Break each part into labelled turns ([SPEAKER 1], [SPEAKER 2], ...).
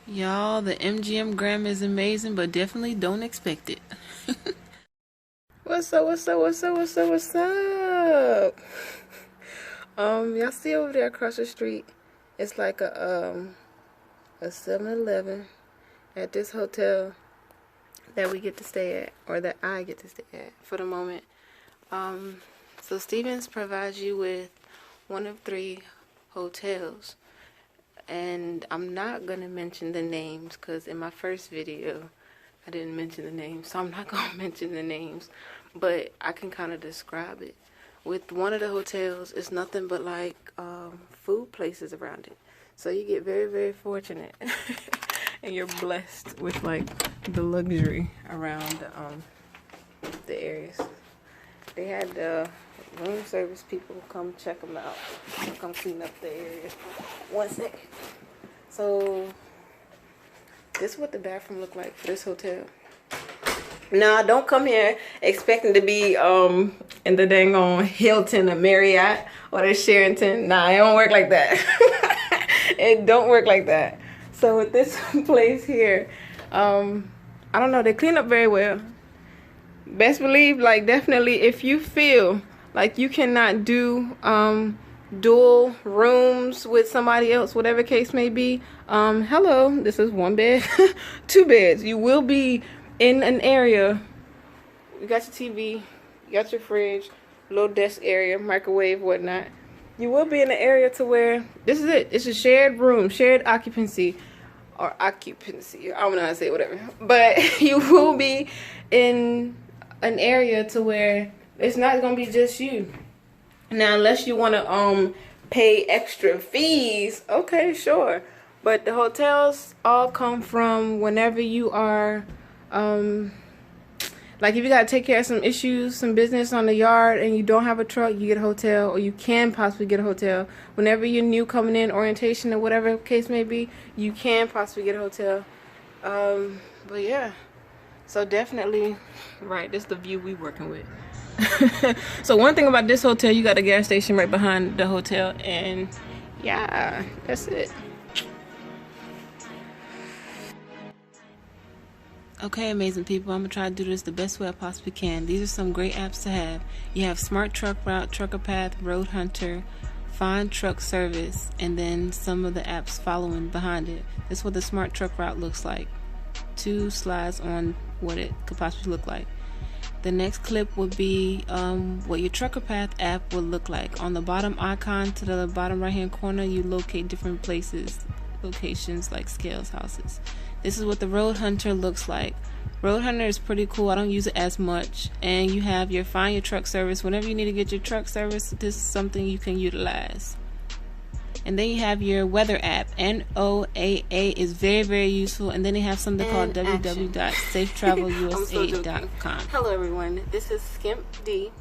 [SPEAKER 1] Y'all, the MGM gram is amazing, but definitely don't expect it. What's up, what's up, what's up, what's up, what's up? Y'all see over there across the street, it's like a 7-Eleven at this hotel that we get to stay at, or that I get to stay at for the moment. So Stevens provides you with one of 3 hotels. And I'm not going to mention the names because in my first video, I didn't mention the names. So I'm not going to mention the names. But I can kind of describe it. With one of the hotels, it's nothing but like food places around it. So you get very, very fortunate. And you're blessed with like the luxury around the areas. They had room service people come check them out, come clean up the area. One second. So this is what the bathroom look like for this hotel. Now don't come here expecting to be in the dang on Hilton or Marriott or the Sheraton. Nah, it don't work like that. It don't work like that. So with this place here, I don't know, they clean up very well. Best believe, like, definitely if you feel like you cannot do dual rooms with somebody else, whatever case may be, hello, this is 1 bed, 2 beds. You will be in an area, you got your TV, you got your fridge, little desk area, microwave, whatnot. You will be in an area to where this is it. It's a shared room, shared occupancy, or occupancy. I don't know how to say it, whatever. But you will be in an area to where it's not gonna be just you. Now, unless you want to pay extra fees, okay, sure. But the hotels all come from whenever you are like if you gotta take care of some issues, some business on the yard, and you don't have a truck, you get a hotel, or you can possibly get a hotel. Whenever you're new coming in, orientation or whatever case may be, you can possibly get a hotel. But yeah. So definitely, right, this is the view we working with. So one thing about this hotel, you got a gas station right behind the hotel, and yeah, that's it. Okay, amazing people, I'm gonna try to do this the best way I possibly can. These are some great apps to have. You have Smart Truck Route, Trucker Path, Road Hunter, Find Truck Service, and then some of the apps following behind it. This is what the Smart Truck Route looks like. 2 slides on what it could possibly look like. The next clip would be what your Trucker Path app would look like. On the bottom icon to the bottom right hand corner, you locate different locations like scales, houses. This is what the Road Hunter looks like. Road Hunter is pretty cool. I don't use it as much. And you have your Find Your Truck Service. Whenever you need to get your truck service, this is something you can utilize. And then you have your weather app. NOAA is very, very useful. And then they have something called www.safetravelusa.com. Hello, everyone. This is Skimp D.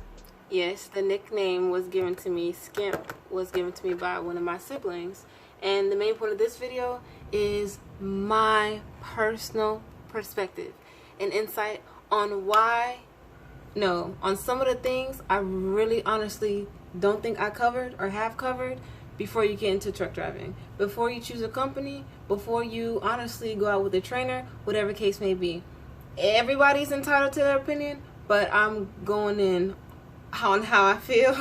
[SPEAKER 1] Yes, the nickname was given to me. Skimp was given to me by one of my siblings. And the main point of this video is my personal perspective and insight on on some of the things I really honestly don't think I covered or have covered before you get into truck driving, before you choose a company, before you honestly go out with a trainer, whatever case may be. Everybody's entitled to their opinion, but I'm going in on how I feel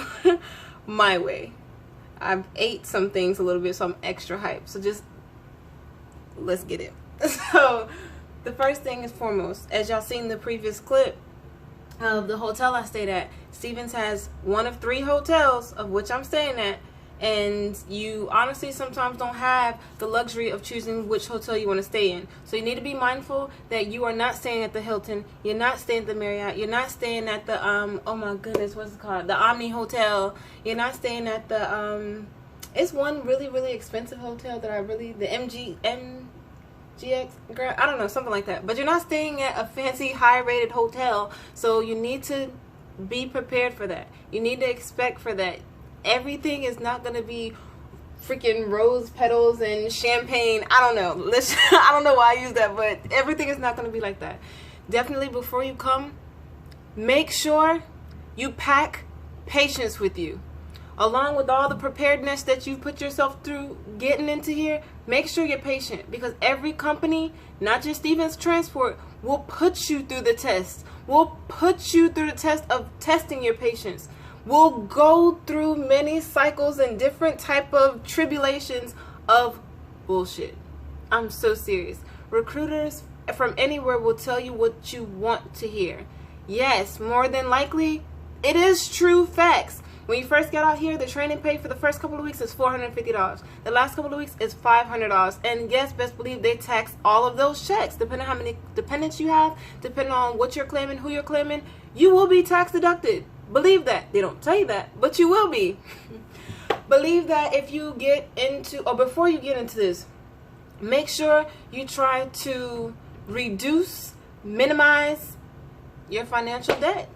[SPEAKER 1] my way. I've ate some things a little bit, so I'm extra hyped. So just let's get it. So the first thing is foremost, as y'all seen in the previous clip of the hotel I stayed at, Stevens has one of 3 hotels of which I'm staying at. And you honestly sometimes don't have the luxury of choosing which hotel you want to stay in. So you need to be mindful that you are not staying at the Hilton, you're not staying at the Marriott, you're not staying at the oh my goodness, what's it called? The Omni Hotel. You're not staying at the it's one really, really expensive hotel that the MGX, girl, I don't know, something like that. But you're not staying at a fancy high-rated hotel, so you need to be prepared for that. You need to expect for that. Everything is not going to be freaking rose petals and champagne. I don't know. I don't know why I use that, but everything is not going to be like that. Definitely before you come, make sure you pack patience with you. along with all the preparedness that you put yourself through getting into here, make sure you're patient, because every company, not just Stevens Transport, will put you through the test. Will put you through the test of testing your patience. Will go through many cycles and different type of tribulations of bullshit. I'm so serious. Recruiters from anywhere will tell you what you want to hear. Yes, more than likely, it is true facts. When you first get out here, the training pay for the first couple of weeks is $450. The last couple of weeks is $500. And yes, best believe they tax all of those checks. Depending on how many dependents you have, depending on what you're claiming, who you're claiming, you will be tax deducted. Believe that. They don't tell you that, but you will be. Believe that if you get into, or before you get into this, make sure you try to reduce, minimize your financial debt.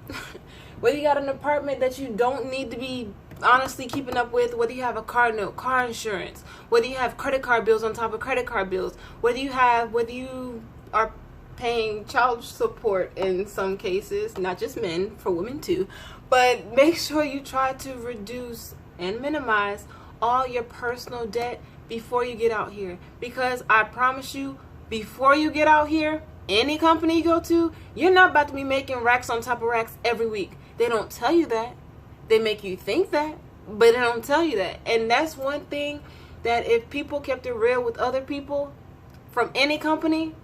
[SPEAKER 1] Whether you got an apartment that you don't need to be honestly keeping up with, whether you have a car note, car insurance, whether you have credit card bills on top of credit card bills, whether you are paying child support in some cases, not just men, for women too, but make sure you try to reduce and minimize all your personal debt before you get out here, because I promise you, before you get out here, any company you go to, you're not about to be making racks on top of racks every week. They don't tell you that. They make you think that, but they don't tell you that. And that's one thing that if people kept it real with other people from any company,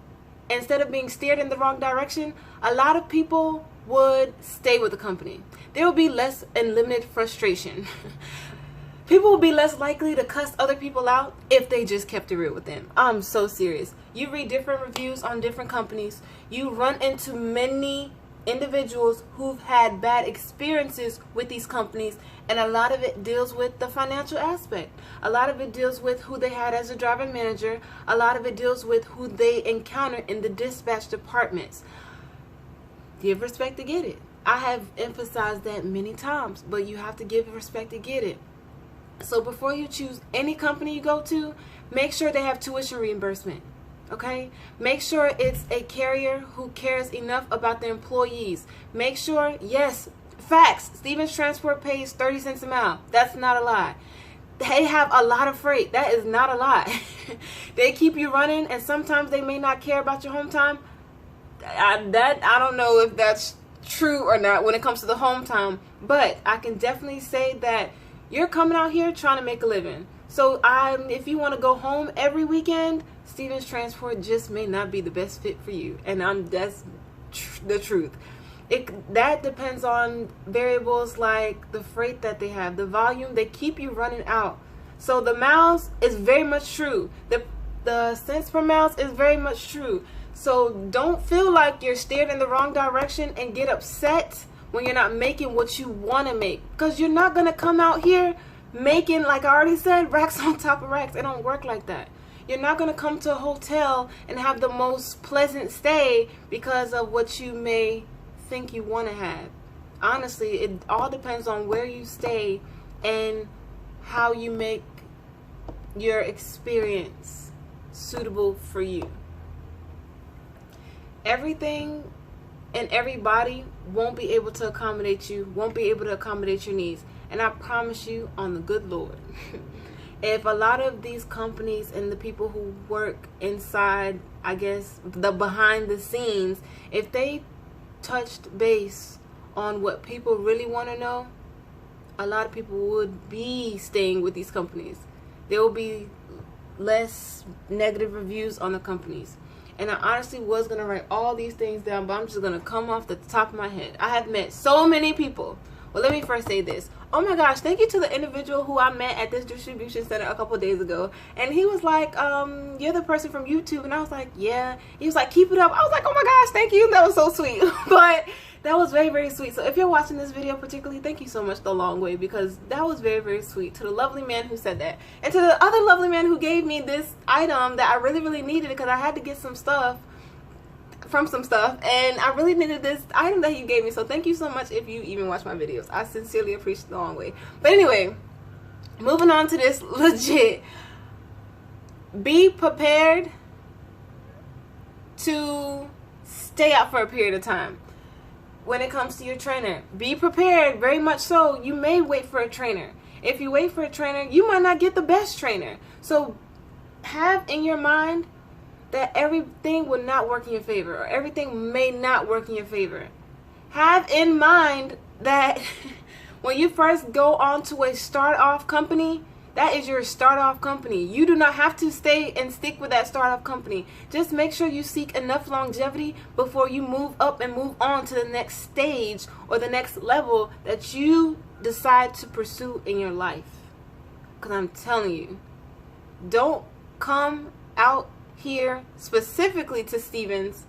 [SPEAKER 1] instead of being steered in the wrong direction, a lot of people would stay with the company. There will be less and limited frustration. People will be less likely to cuss other people out if they just kept it real with them. I'm so serious. You read different reviews on different companies. You run into many individuals who've had bad experiences with these companies, and a lot of it deals with the financial aspect. A lot of it deals with who they had as a driver manager. A lot of it deals with who they encounter in the dispatch departments. Give respect to get it. I have emphasized that many times, but you have to give respect to get it. So before you choose any company you go to, make sure they have tuition reimbursement. Okay? Make sure it's a carrier who cares enough about their employees. Make sure, yes, facts, Stevens Transport pays 30 cents a mile. That's not a lie. They have a lot of freight. That is not a lie. They keep you running, and sometimes they may not care about your home time. I don't know if that's true or not when it comes to the home time, but I can definitely say that you're coming out here trying to make a living. So if you want to go home every weekend, Stevens Transport just may not be the best fit for you. And that's the truth. That depends on variables like the freight that they have, the volume. They keep you running out. So the miles is very much true. The cents per miles is very much true. So don't feel like you're steered in the wrong direction and get upset when you're not making what you want to make, because you're not going to come out here making, like I already said, racks on top of racks. It don't work like that. You're not going to come to a hotel and have the most pleasant stay because of what you may think you want to have. Honestly, it all depends on where you stay and how you make your experience suitable for you. Everything and everybody won't be able to accommodate you, won't be able to accommodate your needs. And I promise you on the good Lord, if a lot of these companies and the people who work inside, I guess, the behind the scenes, if they touched base on what people really want to know, a lot of people would be staying with these companies. There will be less negative reviews on the companies. And I honestly was going to write all these things down, but I'm just going to come off the top of my head. I have met so many people. Well, let me first say this. Oh my gosh, thank you to the individual who I met at this distribution center a couple days ago. And he was like, you're the person from YouTube. And I was like, yeah. He was like, keep it up. I was like, oh my gosh, thank you. That was so sweet. But that was very, very sweet. So if you're watching this video particularly, thank you so much the long way, because that was very, very sweet. To the lovely man who said that. And to the other lovely man who gave me this item that I really, really needed, because I had to get some stuff from some stuff, and I really needed this item that you gave me. So thank you so much if you even watch my videos. I sincerely appreciate the long way. But anyway, moving on to this legit. Be prepared to stay out for a period of time. When it comes to your trainer, be prepared, very much so. You may wait for a trainer. If you wait for a trainer, you might not get the best trainer. So have in your mind that everything will not work in your favor, or everything may not work in your favor. Have in mind that when you first go on to a start-off company, that is your start-off company. You do not have to stay and stick with that start-off company. Just make sure you seek enough longevity before you move up and move on to the next stage or the next level that you decide to pursue in your life. Because I'm telling you, don't come out here specifically to Stevens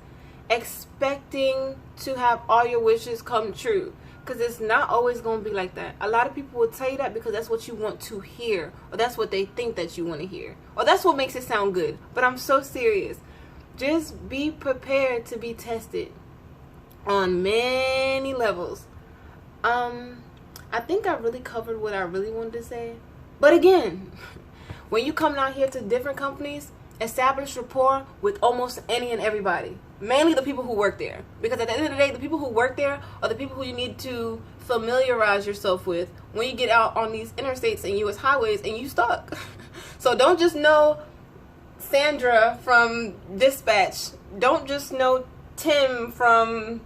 [SPEAKER 1] expecting to have all your wishes come true. Because it's not always going to be like that. A lot of people will tell you that because that's what you want to hear. Or that's what they think that you want to hear. Or that's what makes it sound good. But I'm so serious. Just be prepared to be tested on many levels. I think I really covered what I really wanted to say. But again, when you come out here to different companies, establish rapport with almost any and everybody. Mainly the people who work there. Because at the end of the day, the people who work there are the people who you need to familiarize yourself with when you get out on these interstates and US highways and you stuck. So don't just know Sandra from dispatch. Don't just know Tim from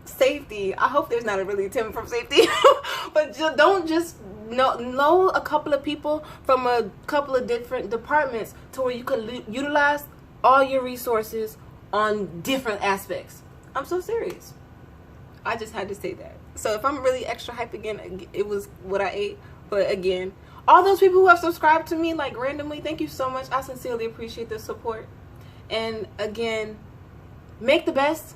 [SPEAKER 1] safety. I hope there's not a really Tim from safety. But don't just know a couple of people from a couple of different departments to where you can utilize all your resources on different aspects. I'm so serious. I just had to say that. So if I'm really extra hype again, it was what I ate. But again, all those people who have subscribed to me like randomly, thank you so much. I sincerely appreciate the support. And again, make the best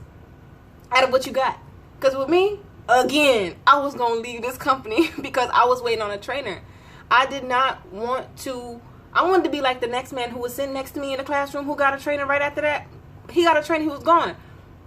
[SPEAKER 1] out of what you got. Because with me, again, I was going to leave this company because I was waiting on a trainer. I did not want to. I wanted to be like the next man who was sitting next to me in the classroom who got a trainer right after that. He got a trainer, he was gone.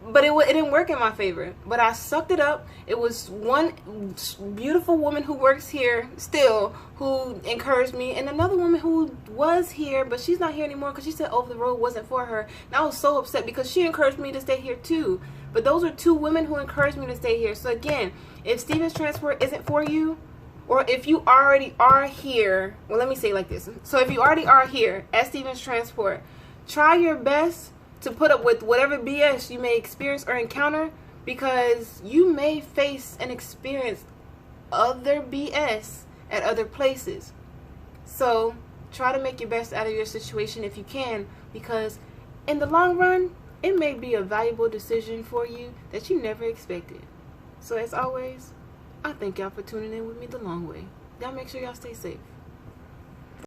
[SPEAKER 1] But it didn't work in my favor. But I sucked it up. It was one beautiful woman who works here still who encouraged me. And another woman who was here, but she's not here anymore because she said over the road wasn't for her. And I was so upset because she encouraged me to stay here too. But those are two women who encouraged me to stay here. So again, if Stevens Transport isn't for you, or if you already are here, well, let me say it like this. So if you already are here at Stevens Transport, try your best to put up with whatever BS you may experience or encounter, because you may face and experience other BS at other places. So try to make your best out of your situation if you can, because in the long run, it may be a valuable decision for you that you never expected. So as always, I thank y'all for tuning in with me the long way. Y'all make sure y'all stay safe.